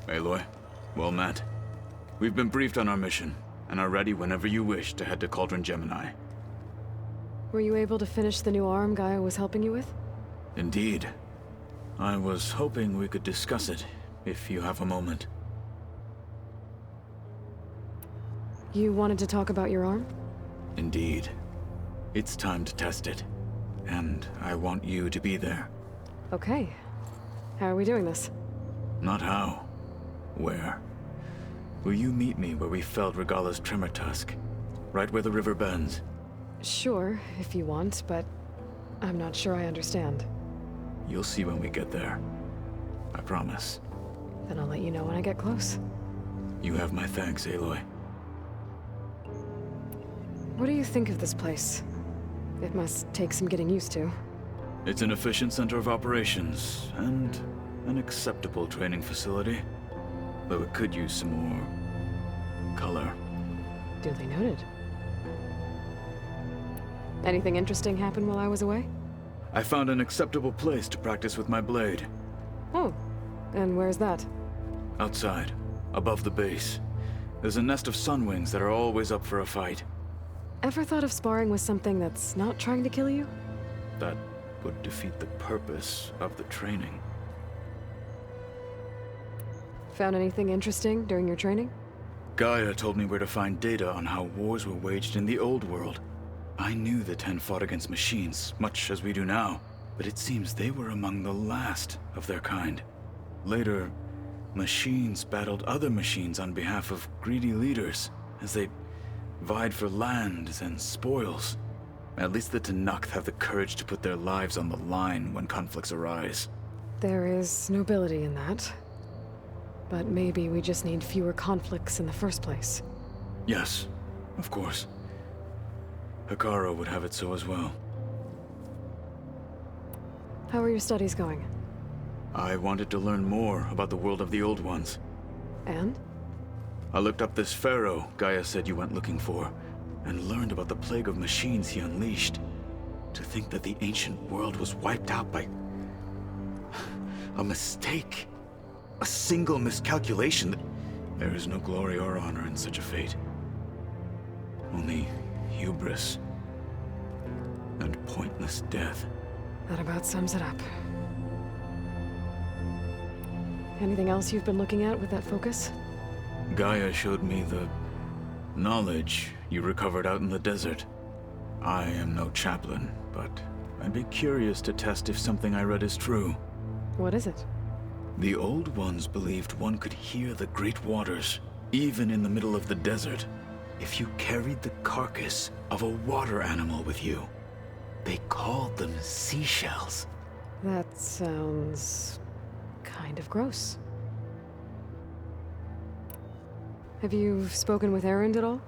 Aloy, well met. We've been briefed on our mission, and are ready whenever you wish to head to Cauldron Gemini. Were you able to finish the new arm Gaia was helping you with? Indeed. I was hoping we could discuss it, if you have a moment. You wanted to talk about your arm? Indeed. It's time to test it, and I want you to be there. Okay. How are we doing this? Not how. Where? Will you meet me where we felled Regala's tremor tusk? Right where the river bends? Sure, if you want, but I'm not sure I understand. You'll see when we get there. I promise. Then I'll let you know when I get close. You have my thanks, Aloy. What do you think of this place? It must take some getting used to. It's an efficient center of operations, and an acceptable training facility. Though it could use some more color. Duly noted. Anything interesting happen while I was away? I found an acceptable place to practice with my blade. Oh, and where's that? Outside, above the base. There's a nest of sunwings that are always up for a fight. Ever thought of sparring with something that's not trying to kill you? That would defeat the purpose of the training. Found anything interesting during your training? Gaia told me where to find data on how wars were waged in the old world. I knew the Ten fought against machines, much as we do now, but it seems they were among the last of their kind. Later, machines battled other machines on behalf of greedy leaders, as they vied for lands and spoils. At least the Tenakth have the courage to put their lives on the line when conflicts arise. There is nobility in that. But maybe we just need fewer conflicts in the first place. Yes, of course. Hikaru would have it so as well. How are your studies going? I wanted to learn more about the world of the Old Ones. And? I looked up this pharaoh Gaia said you went looking for, and learned about the plague of machines he unleashed. To think that the ancient world was wiped out by a mistake. A single miscalculation. There is no glory or honor in such a fate. Only hubris and pointless death. That about sums it up. Anything else you've been looking at with that focus? Gaia showed me the knowledge you recovered out in the desert. I am no chaplain, but I'd be curious to test if something I read is true. What is it? The Old Ones believed one could hear the great waters, even in the middle of the desert, if you carried the carcass of a water animal with you. They called them seashells. That sounds kind of gross. Have you spoken with Erend at all?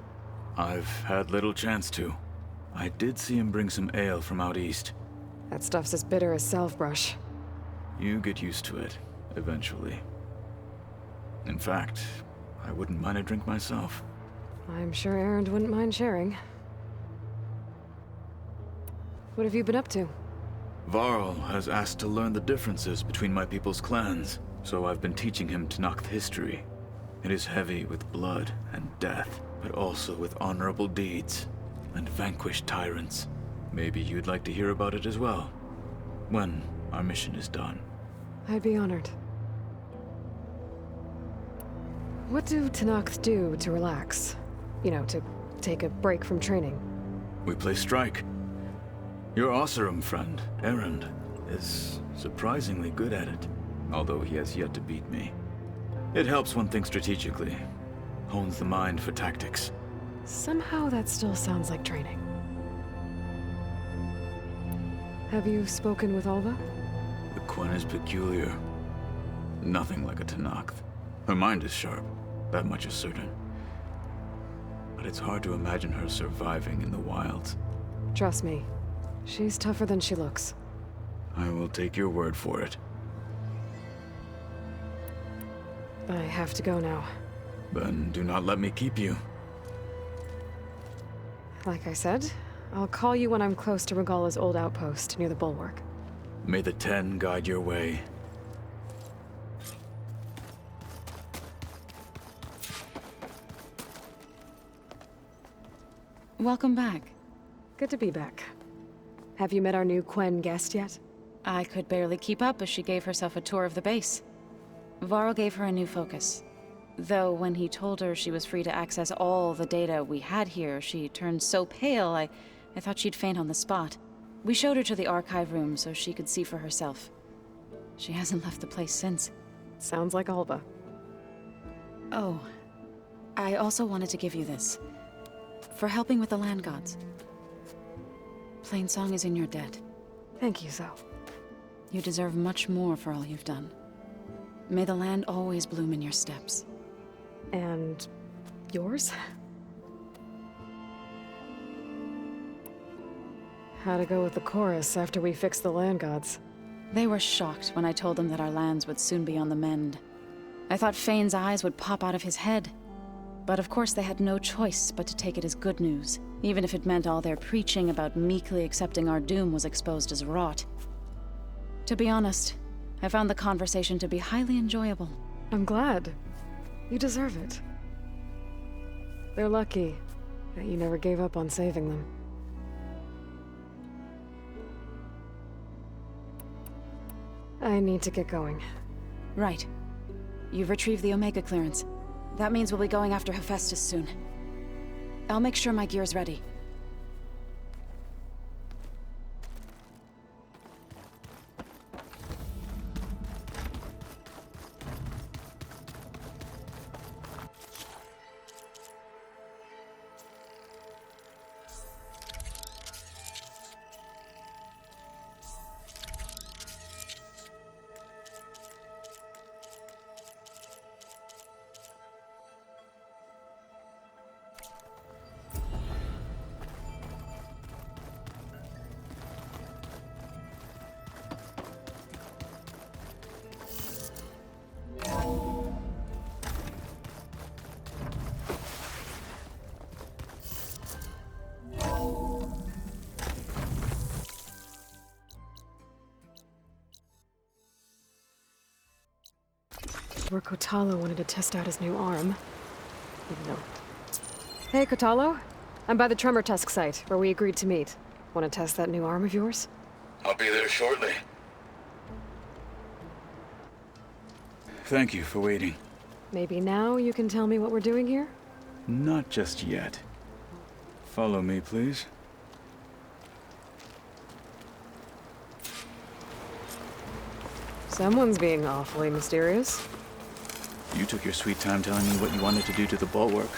I've had little chance to. I did see him bring some ale from out east. That stuff's as bitter as salve-brush. You get used to it, eventually. In fact, I wouldn't mind a drink myself. I'm sure Erend wouldn't mind sharing. What have you been up to? Varl has asked to learn the differences between my people's clans, so I've been teaching him Tenakth history. It is heavy with blood and death, but also with honorable deeds and vanquished tyrants. Maybe you'd like to hear about it as well, when our mission is done. I'd be honored. What do Tenakth do to relax? You know, to take a break from training? We play strike. Your Oseram friend, Erend, is surprisingly good at it, although he has yet to beat me. It helps one think strategically, hones the mind for tactics. Somehow that still sounds like training. Have you spoken with Alva? The Quen is peculiar. Nothing like a Tenakth. Her mind is sharp, that much is certain. But it's hard to imagine her surviving in the wilds. Trust me, she's tougher than she looks. I will take your word for it. I have to go now. Then do not let me keep you. Like I said, I'll call you when I'm close to Regala's old outpost near the bulwark. May the Ten guide your way. Welcome back. Good to be back. Have you met our new Quen guest yet? I could barely keep up as she gave herself a tour of the base. Varl gave her a new focus. Though when he told her she was free to access all the data we had here, she turned so pale, I thought she'd faint on the spot. We showed her to the archive room so she could see for herself. She hasn't left the place since. Sounds like Alba. Oh, I also wanted to give you this. For helping with the land gods. Plainsong is in your debt. Thank you, Zo. You deserve much more for all you've done. May the land always bloom in your steps. And yours? How'd it go with the chorus after we fixed the land gods? They were shocked when I told them that our lands would soon be on the mend. I thought Fane's eyes would pop out of his head. But of course they had no choice but to take it as good news, even if it meant all their preaching about meekly accepting our doom was exposed as rot. To be honest, I found the conversation to be highly enjoyable. I'm glad. You deserve it. They're lucky that you never gave up on saving them. I need to get going. Right. You've retrieved the Omega clearance. That means we'll be going after Hephaestus soon. I'll make sure my gear's ready. Where Kotalo wanted to test out his new arm. Even though... Hey, Kotalo. I'm by the Tremor Tusk site, where we agreed to meet. Want to test that new arm of yours? I'll be there shortly. Thank you for waiting. Maybe now you can tell me what we're doing here? Not just yet. Follow me, please. Someone's being awfully mysterious. You took your sweet time telling me what you wanted to do to the bulwark.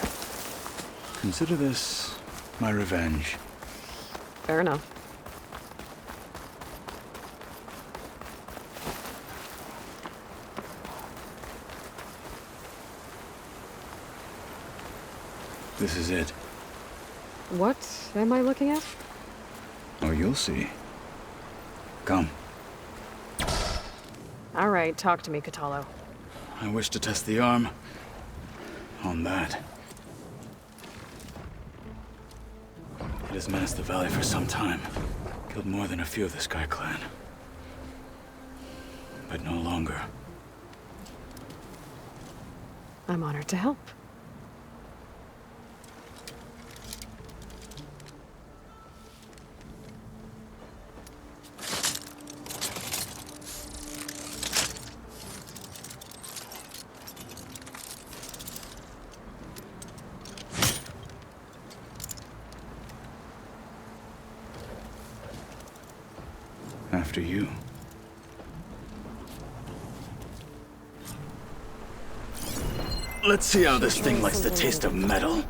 Consider this my revenge. Fair enough. This is it. What am I looking at? Oh, you'll see. Come. All right, talk to me, Kotalo. I wish to test the arm on that. It has menaced the valley for some time. Killed more than a few of the Sky Clan. But no longer. I'm honored to help. After you. Let's see how this thing likes the taste of metal.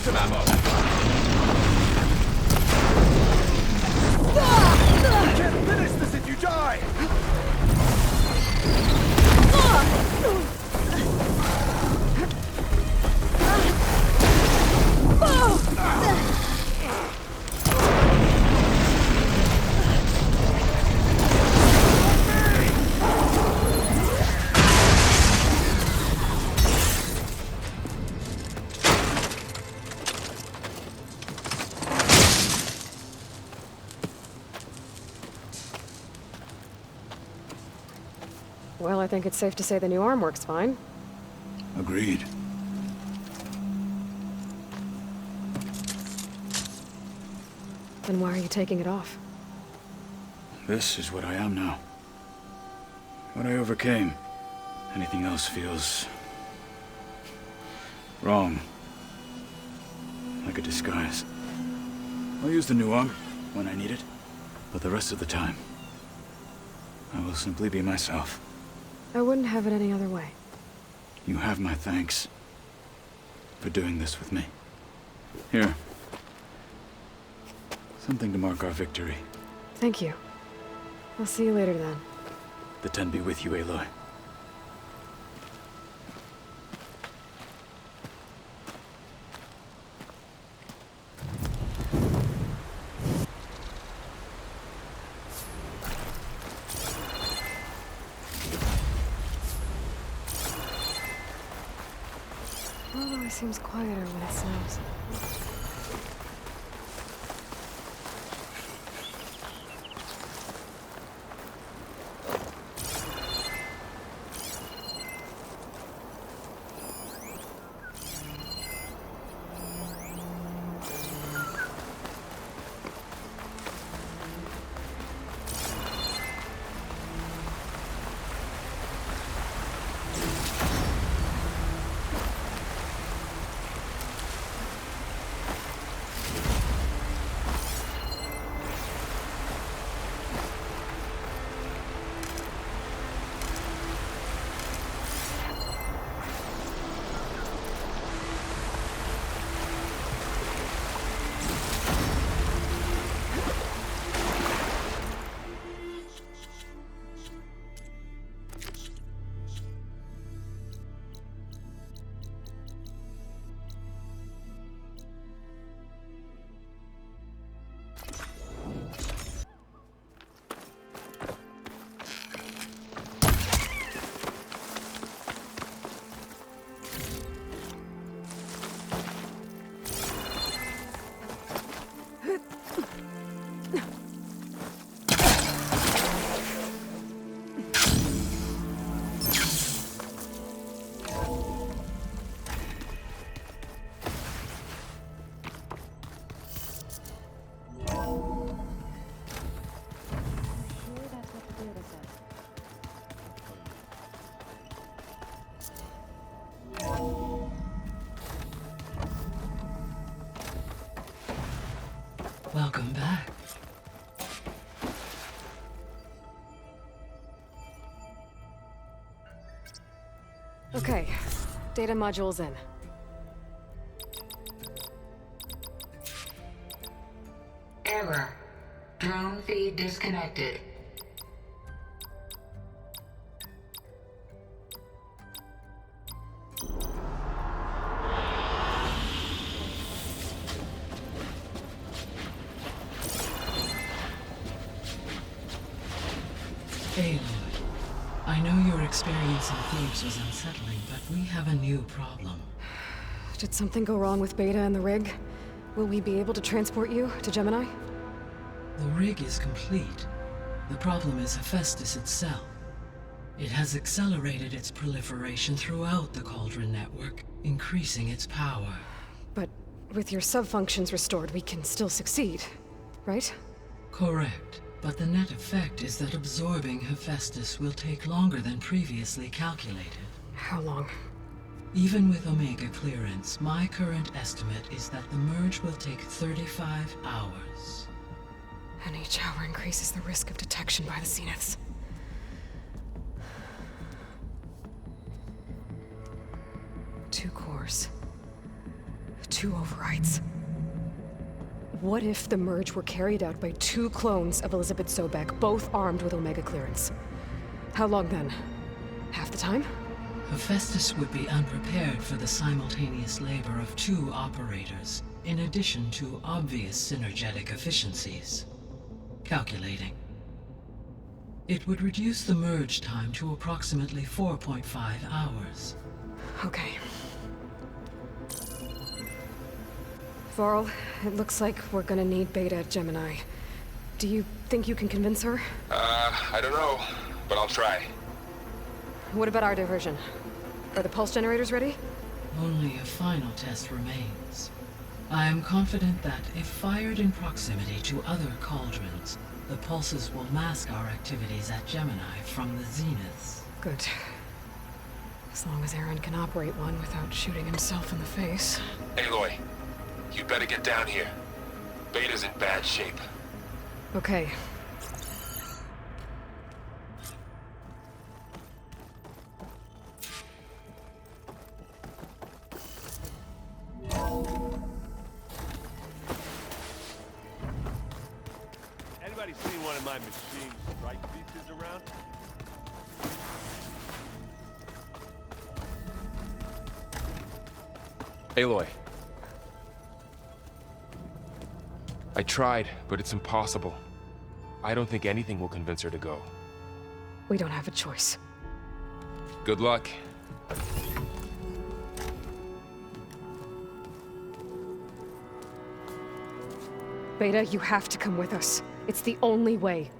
Here's some ammo. You can't finish this if you die! Well, I think it's safe to say the new arm works fine. Agreed. Then why are you taking it off? This is what I am now. What I overcame. Anything else feels... wrong. Like a disguise. I'll use the new arm when I need it, but the rest of the time, I will simply be myself. I wouldn't have it any other way. You have my thanks for doing this with me. Here. Something to mark our victory. Thank you. I'll see you later then. The 10 be with you, Aloy. It always seems quieter when it snows. Welcome back. Okay, data module's in. Error. Drone feed disconnected. Aloy, I know your experience in Thebes was unsettling, but we have a new problem. Did something go wrong with Beta and the rig? Will we be able to transport you to Gemini? The rig is complete. The problem is Hephaestus itself. It has accelerated its proliferation throughout the Cauldron network, increasing its power. But with your sub-functions restored, we can still succeed, right? Correct. But the net effect is that absorbing Hephaestus will take longer than previously calculated. How long? Even with Omega clearance, my current estimate is that the merge will take 35 hours. And each hour increases the risk of detection by the Zeniths. Two cores. 2 overrides. What if the merge were carried out by 2 clones of Elizabeth Sobek, both armed with Omega clearance? How long then? Half the time? Hephaestus would be unprepared for the simultaneous labor of 2 operators, in addition to obvious synergetic efficiencies. Calculating. It would reduce the merge time to approximately 4.5 hours. Okay. Varl, it looks like we're gonna need Beta at Gemini. Do you think you can convince her? I don't know, but I'll try. What about our diversion? Are the pulse generators ready? Only a final test remains. I am confident that if fired in proximity to other cauldrons, the pulses will mask our activities at Gemini from the zeniths. Good. As long as Aaron can operate one without shooting himself in the face. Aloy, you better get down here. Beta's in bad shape. Okay. Anybody seen one of my machine strike pieces around? Aloy. I tried, but it's impossible. I don't think anything will convince her to go. We don't have a choice. Good luck. Beta, you have to come with us. It's the only way.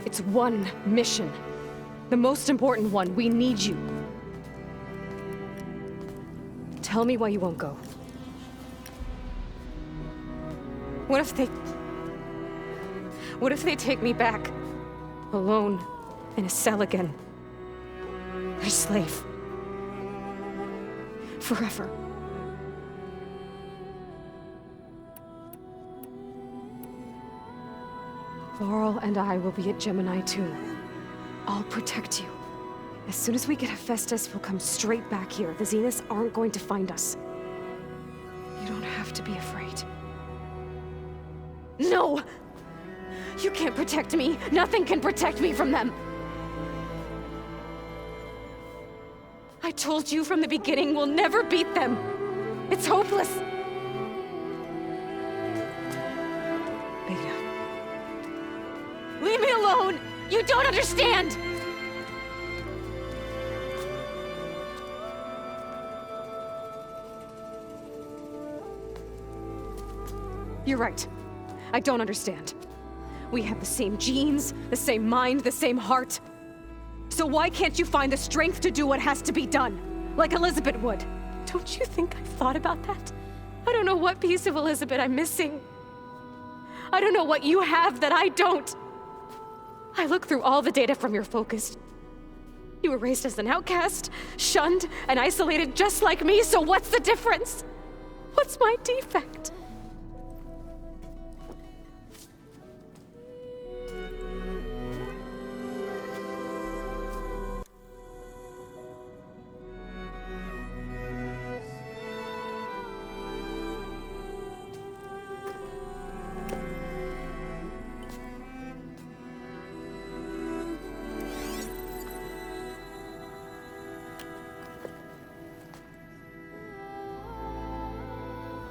It's one mission. The most important one. We need you. Tell me why you won't go. What if they take me back? Alone, in a cell again. A slave. Forever. Varl and I will be at Gemini too. I'll protect you. As soon as we get Hephaestus, we'll come straight back here. The Zeniths aren't going to find us. You don't have to be afraid. No! You can't protect me. Nothing can protect me from them. I told you from the beginning we'll never beat them. It's hopeless. Beta. Leave me alone! You don't understand! You're right. I don't understand. We have the same genes, the same mind, the same heart. So why can't you find the strength to do what has to be done? Like Elizabeth would. Don't you think I've thought about that? I don't know what piece of Elizabeth I'm missing. I don't know what you have that I don't. I look through all the data from your focus. You were raised as an outcast, shunned, and isolated just like me, so what's the difference? What's my defect?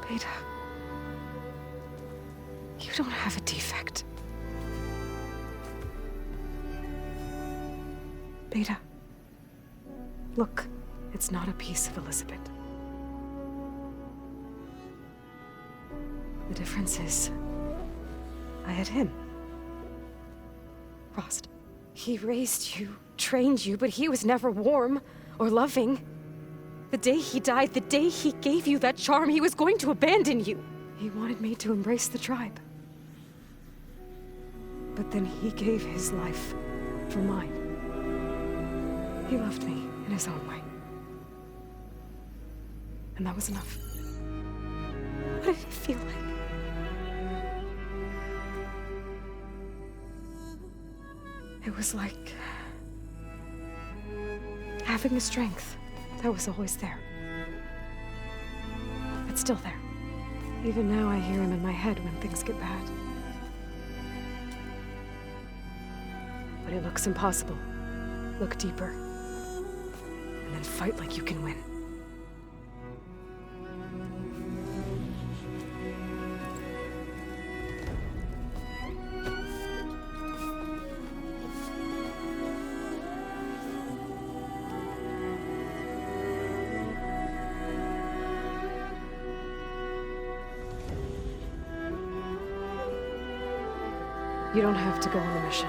Beta, you don't have a defect. Beta, look, it's not a piece of Elizabeth. The difference is, I had him. Frost. He raised you, trained you, but he was never warm or loving. The day he died, the day he gave you that charm, he was going to abandon you. He wanted me to embrace the tribe. But then he gave his life for mine. He loved me in his own way. And that was enough. What did it feel like? It was like having the strength that was always there. It's still there. Even now I hear him in my head when things get bad. But it looks impossible. Look deeper. And then fight like you can win. You don't have to go on the mission.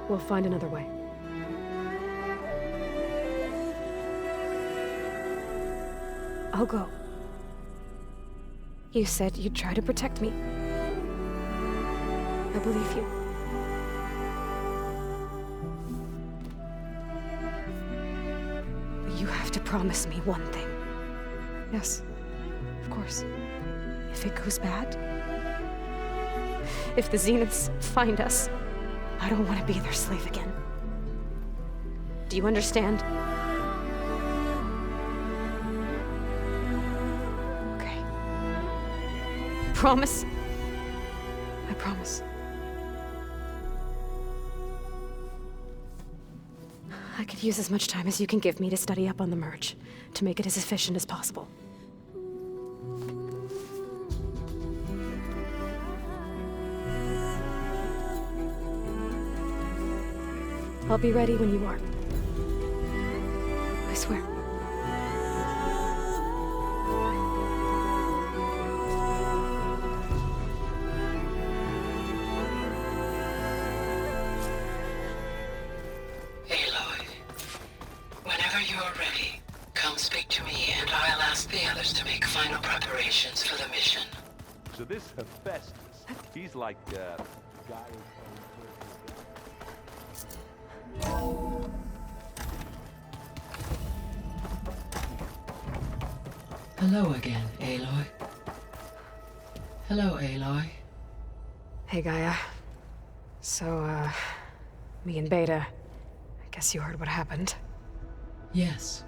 We'll find another way. I'll go. You said you'd try to protect me. I believe you. But you have to promise me one thing. Yes, of course. If it goes bad, if the Zeniths find us, I don't want to be their slave again. Do you understand? Okay. Promise? I promise. I could use as much time as you can give me to study up on the merge, to make it as efficient as possible. I'll be ready when you are. I swear. Aloy, whenever you're ready, come speak to me and I'll ask the others to make final preparations for the mission. So this Hephaestus, he's like, guy Hello again, Aloy. Hello, Aloy. Hey, Gaia. So, me and Beta, I guess you heard what happened. Yes.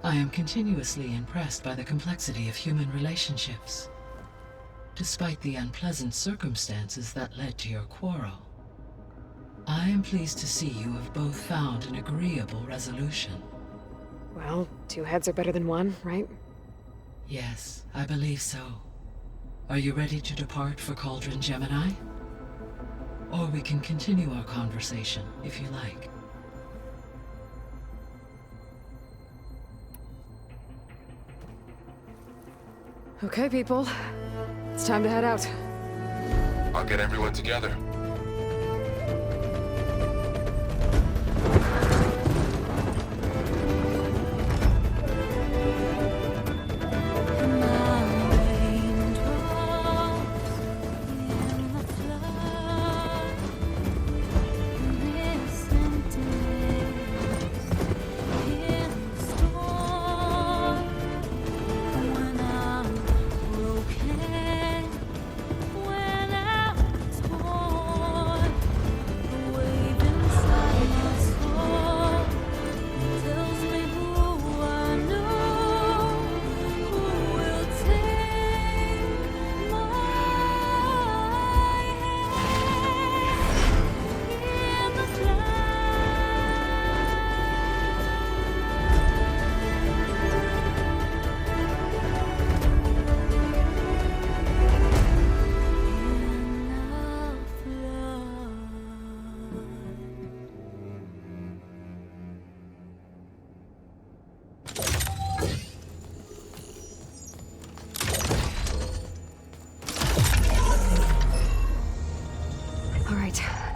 I am continuously impressed by the complexity of human relationships. Despite the unpleasant circumstances that led to your quarrel, I am pleased to see you have both found an agreeable resolution. Well, two heads are better than one, right? Yes, I believe so. Are you ready to depart for Cauldron Gemini? Or we can continue our conversation, if you like. Okay, people. It's time to head out. I'll get everyone together.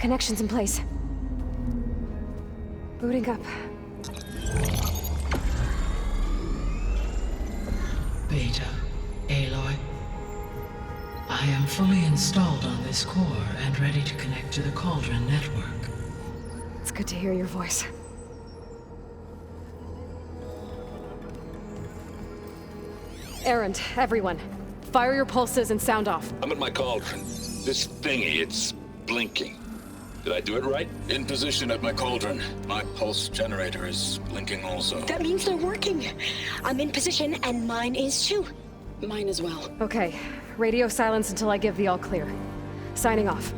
Connections in place. Booting up. Beta, Aloy. I am fully installed on this core and ready to connect to the Cauldron network. It's good to hear your voice. Errand, everyone. Fire your pulses and sound off. I'm at my cauldron. This thingy, it's blinking. Did I do it right? In position at my cauldron. My pulse generator is blinking also. That means they're working. I'm in position, and mine is too. Mine as well. Okay. Radio silence until I give the all clear. Signing off.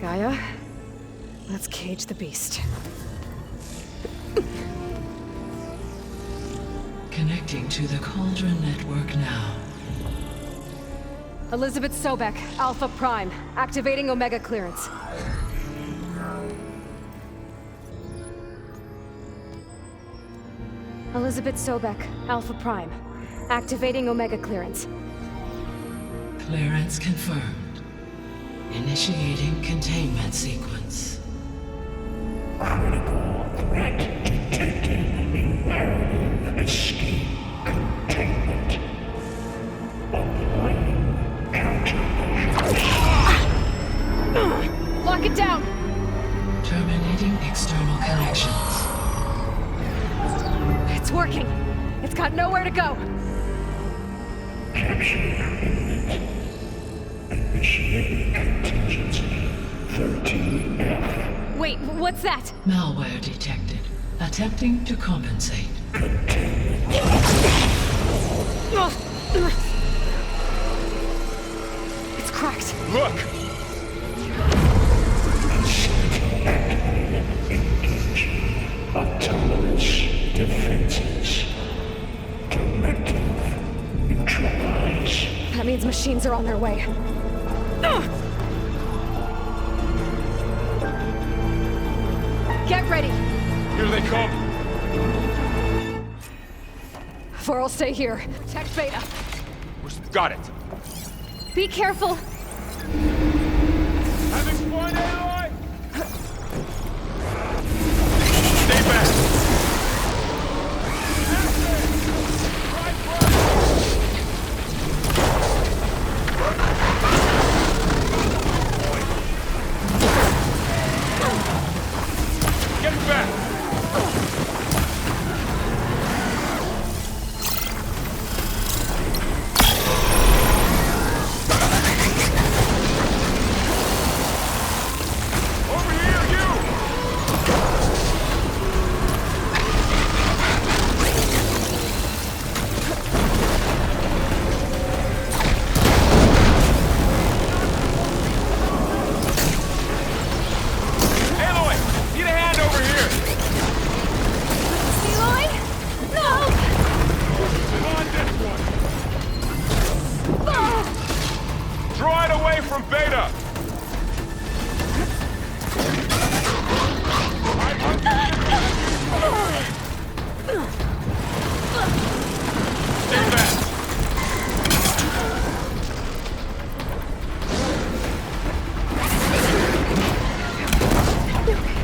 Gaia, let's cage the beast. Connecting to the Cauldron network now. Elizabeth Sobek, Alpha Prime, activating Omega clearance. Elizabeth Sobek, Alpha Prime, activating Omega clearance. Clearance confirmed. Initiating containment sequence. Critical threat detected. Escape containment. Applying countermeasures. Lock it down! Terminating external connections. It's working. It's got nowhere to go. Capture imminent. Initiating contingency 13F. Wait, what's that? Malware detected. Attempting to compensate. It's cracked. Look! Engaging autonomous defenses. Directive neutralize. That means machines are on their way. Get ready! Here they come! Vor'll stay here. Protect Beta. Got it! Be careful! Having fun, Aloy? Stay back! Get back! Over here, you! Aloy! Need a hand over here! Eloy? No! On this one! Draw it away from Beta! Stay back!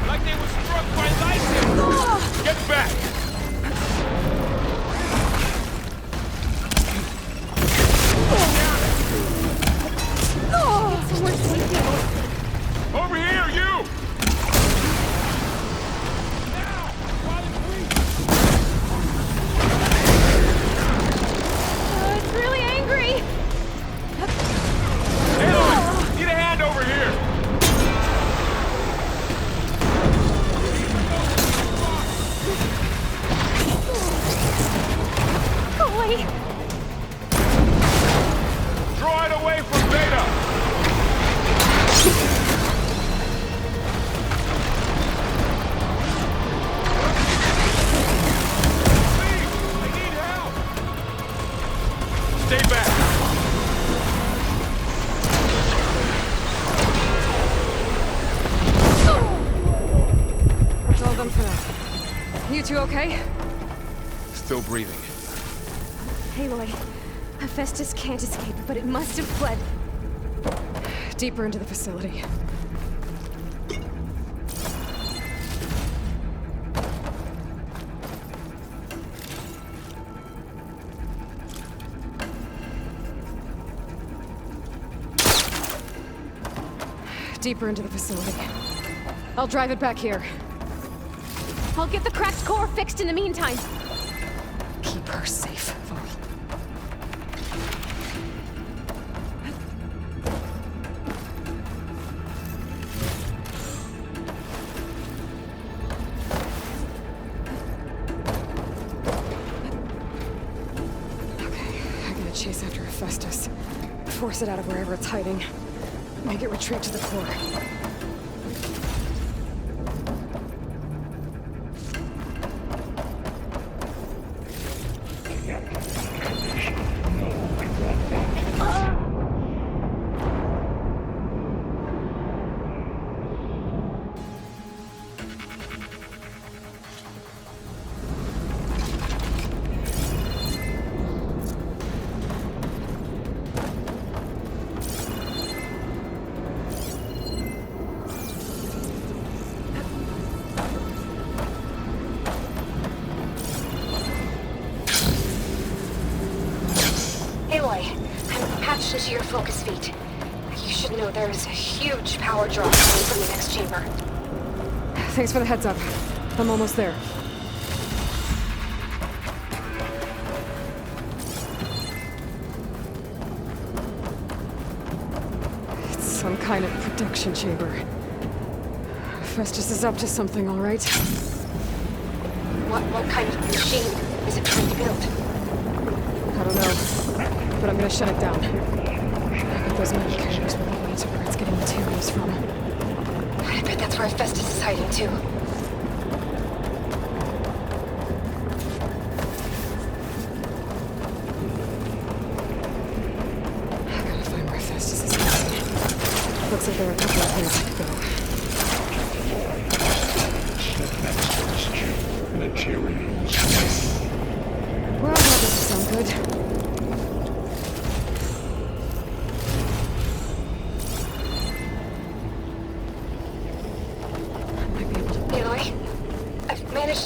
Like they were struck by lightning! Get back! Over here, you! Now! While it's weak! It's really angry! Aloy! Need a hand over here! Go away! Draw it away from Beta! Please! I need help! Stay back! That's all done for now. You two okay? Still breathing. Aloy, Hephaestus can't escape, but it must have fled. Deeper into the facility. Deeper into the facility. I'll drive it back here. I'll get the cracked core fixed in the meantime. Keep her safe, Varl. Force it out of wherever it's hiding. Make it retreat to the core. To your focus feed. You should know there is a huge power draw coming from the next chamber. Thanks for the heads up. I'm almost there. It's some kind of production chamber. Festus is up to something, all right? What kind of machine is it trying to build? I don't know, but I'm gonna shut it down. Those metal carriers will lead me to where it's getting materials from. I bet that's where Festus is hiding, too. I gotta find where Festus is hiding. Looks like there are a couple of ways I could go. Well, that doesn't sound good.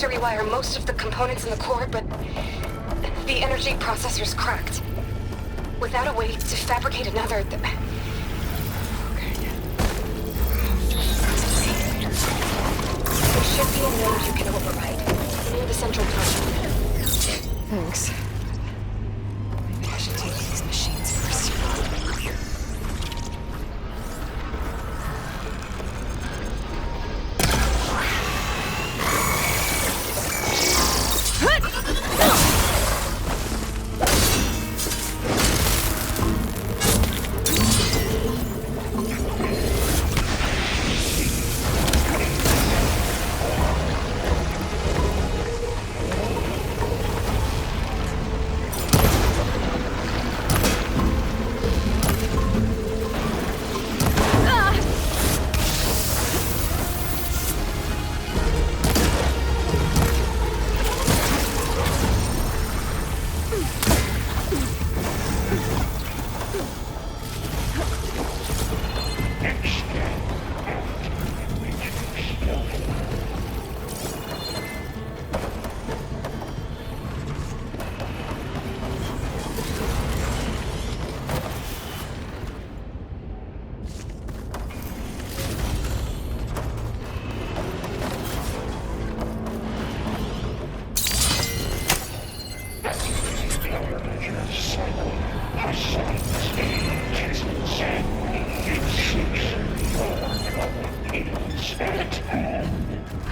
To rewire most of the components in the core, but the energy processor's cracked. Without a way to fabricate another, okay. There should be a node you can override near the central terminal. Thanks. Maybe I should take these machines first.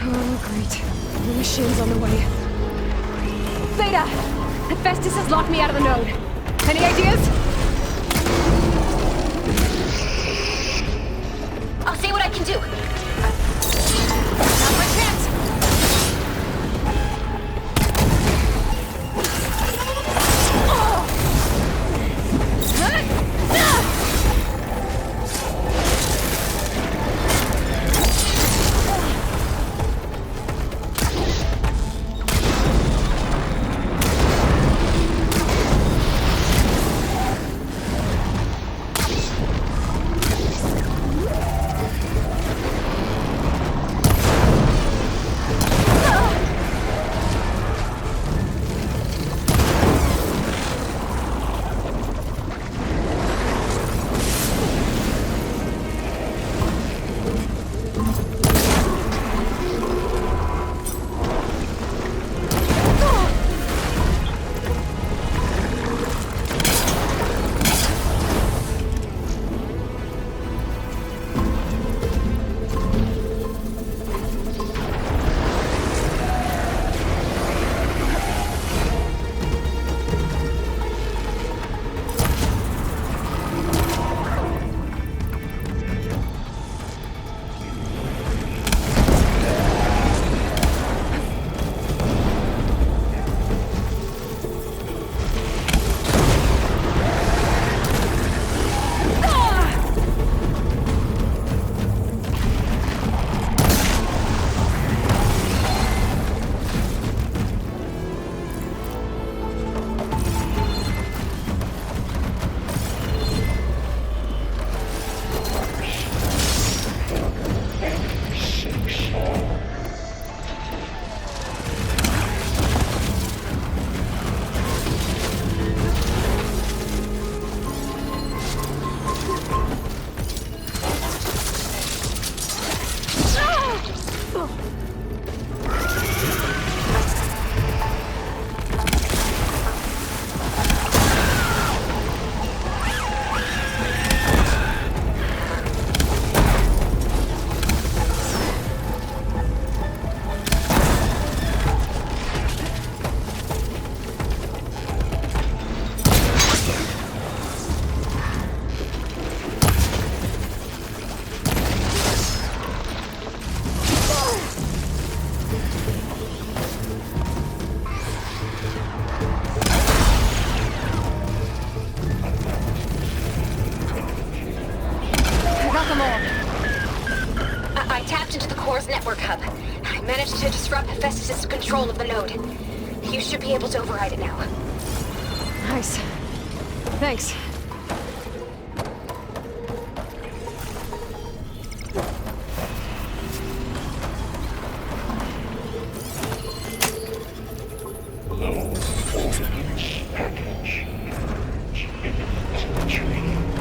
Oh, great. The machine's on the way. Theta! Festus has locked me out of the node. Any ideas? I'll see what I can do. Not my chance! tapped into the core's network hub. I managed to disrupt Hephaestus' control of the node. You should be able to override it now. Nice. Thanks. Low ordnance package. Materials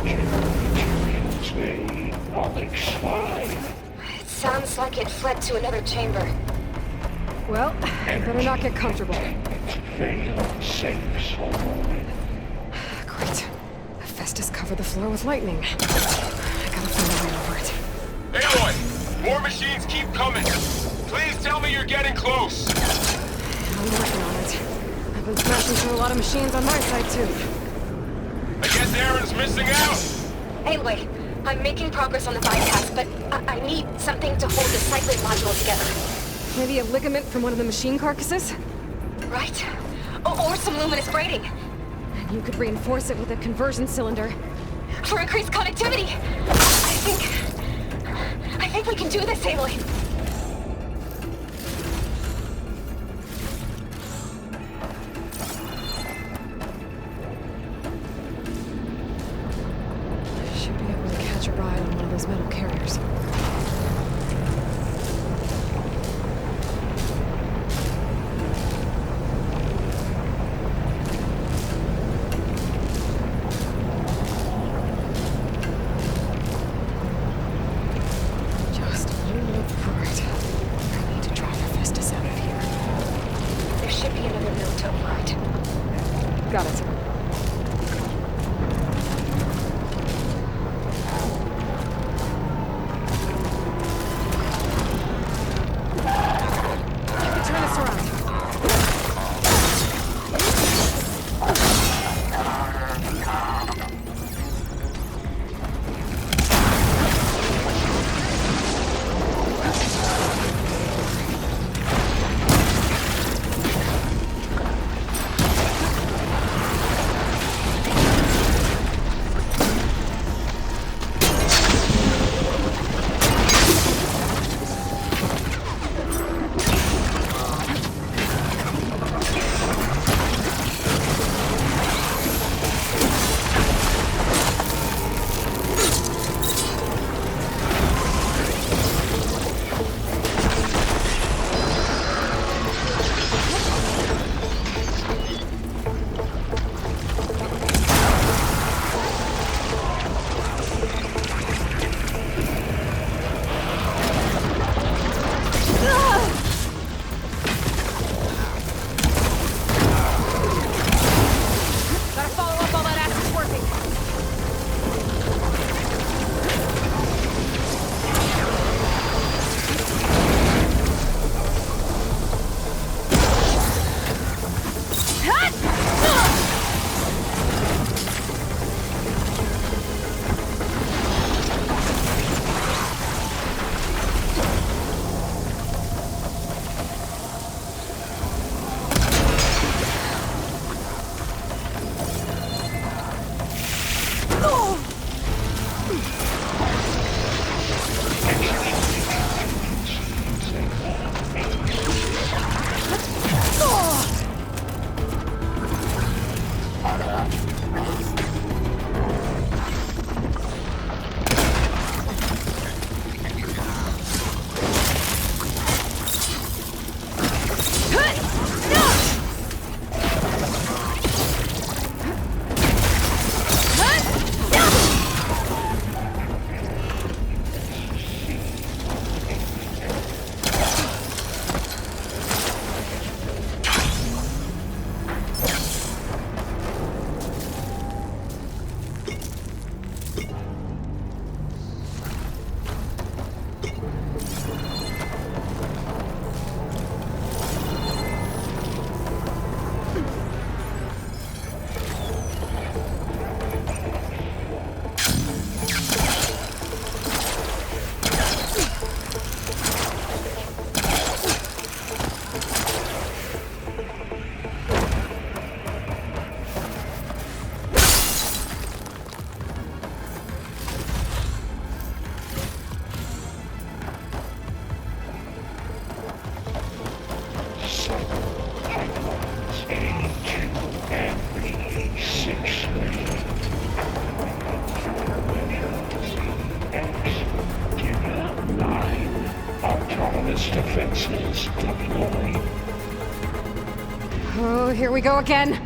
they Onyx 5. It sounds like it fled to another chamber. Well, I better not get comfortable. Fail safe hormone. Great. Hephaestus covered the floor with lightning. I gotta find a way over it. Aloy! More machines keep coming! Please tell me you're getting close! I'm working on it. I've been smashing through a lot of machines on my side, too. I guess Aaron's missing out! Aloy, I'm making progress on the bypass, but I need something to hold the cyclic module together. Maybe a ligament from one of the machine carcasses? Right. Or some luminous braiding. And you could reinforce it with a conversion cylinder. For increased connectivity! I think we can do this, Aloy. Should be able to catch a ride on one of those metal carriers. Just you look for it. I need to draw Hephaestus out of here. There should be another node to override. Got it. Autonomous defenses deployed. Oh, here we go again.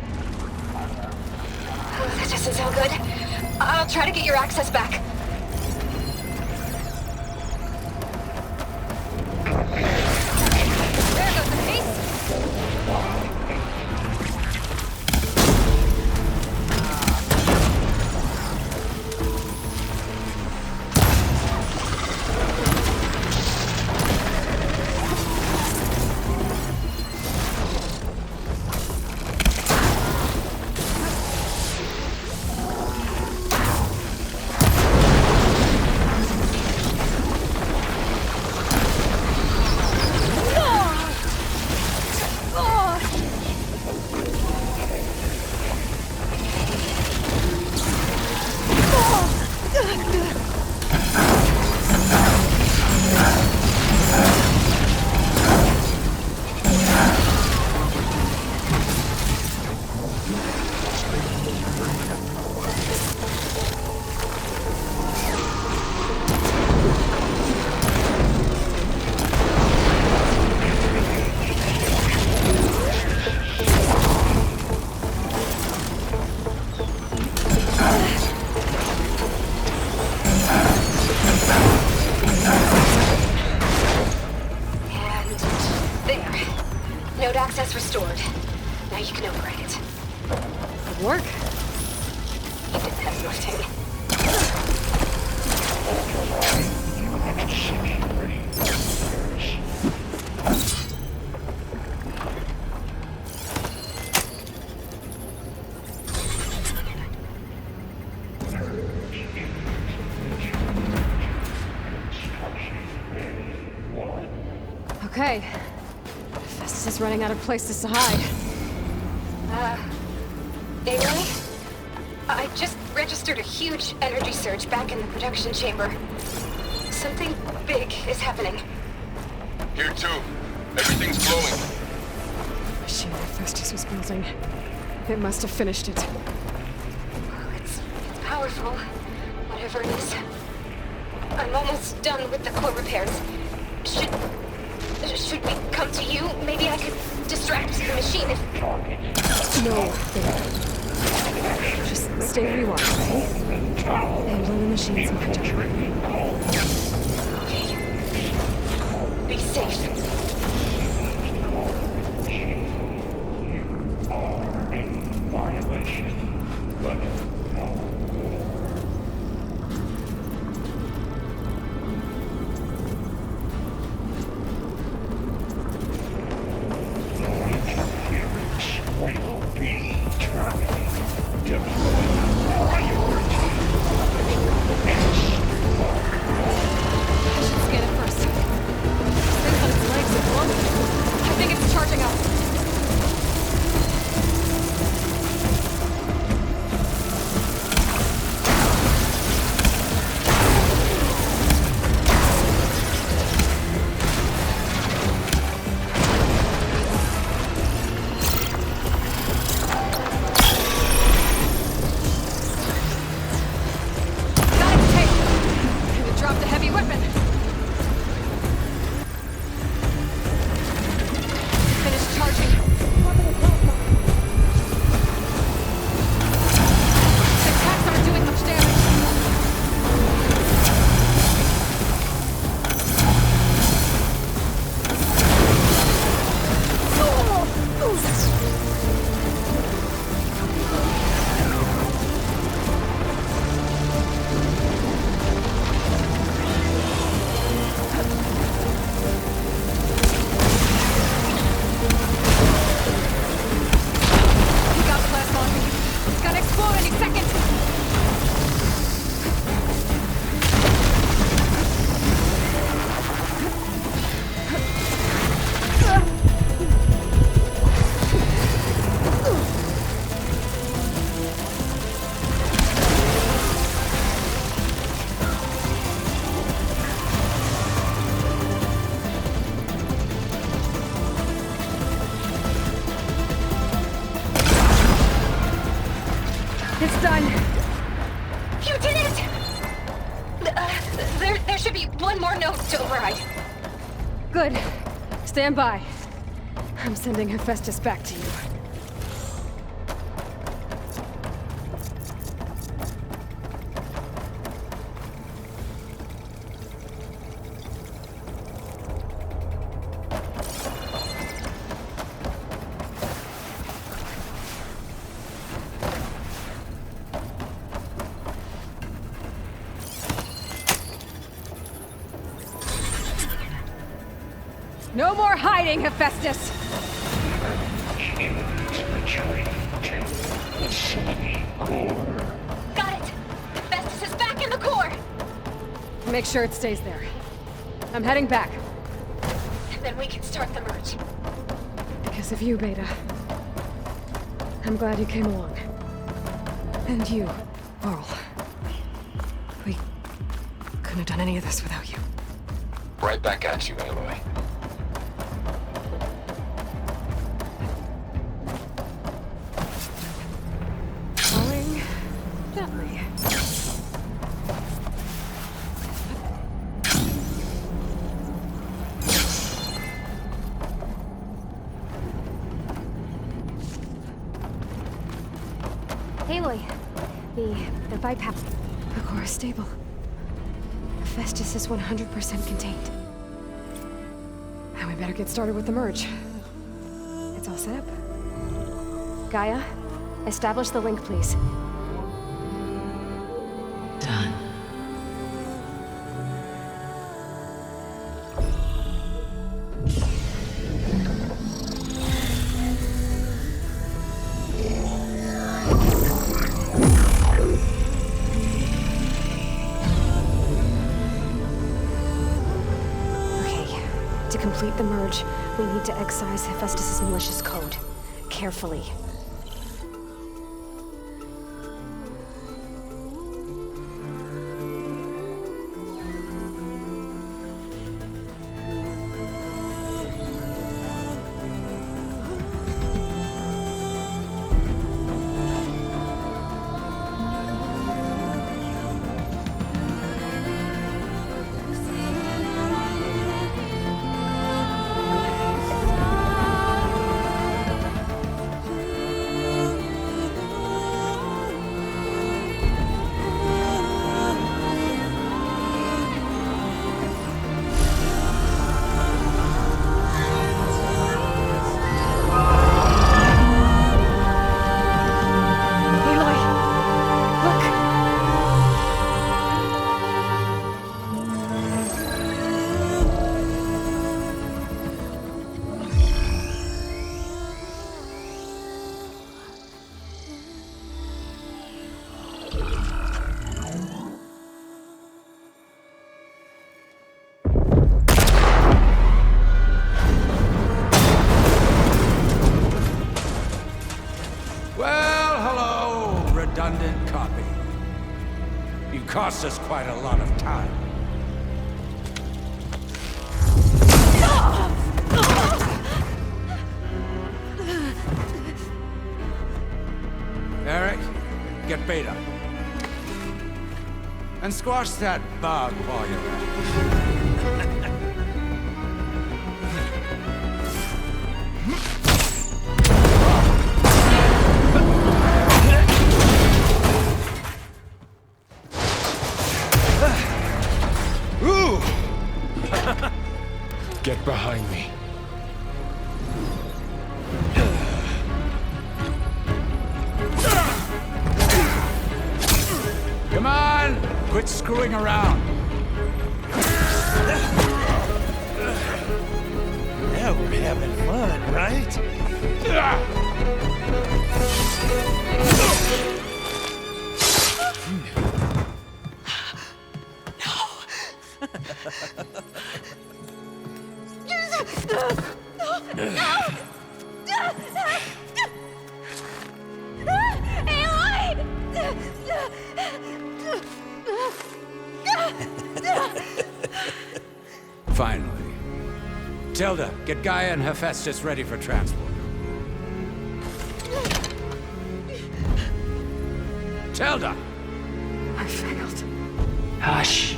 Oh, that doesn't sound good. I'll try to get your access back. There goes the pace. Node access restored. Now you can override it. Good work. You did the heavy lifting. Okay. Festus is running out of places to hide. Avery? I just registered a huge energy surge back in the production chamber. Something big is happening. Here too. Everything's glowing. The machine that Festus was building. It must have finished it. It's powerful, whatever it is. I'm almost done with the core repairs. Should we come to you? Maybe I could distract the machine if... No, just stay where you are, okay? Handle the machine's my job. Okay. Be safe. Violation, but no. Will be terminated. Deploying priority. I should scan it first. This thing's on its legs and glowing. I think it's charging up. It's done. You did it! There should be one more node to override. Good. Stand by. I'm sending Hephaestus back to you. No more hiding, Hephaestus! Got it! Hephaestus is back in the core! Make sure it stays there. I'm heading back. Then we can start the merge. Because of you, Beta. I'm glad you came along. And you, Varl. We couldn't have done any of this without you. Right back at you, Aloy. Falling gently. Aloy, the bypass. The core is stable. Hephaestus is 100% contained. Now we better get started with the merge. It's all set up. Gaia, establish the link, please. Done. To complete the merge, we need to excise Hephaestus' malicious code. Carefully. Redundant copy. You cost us quite a lot of time. Eric, get Beta. And squash that bug while you're at it. Get behind me. Come on! Quit screwing around. Now we're having fun, right? Finally. Tilda, get Gaia and Hephaestus ready for transport. Tilda! I failed. Hush.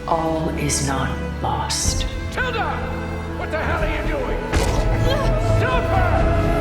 All is not lost. Tilda! What the hell are you doing? Stop her!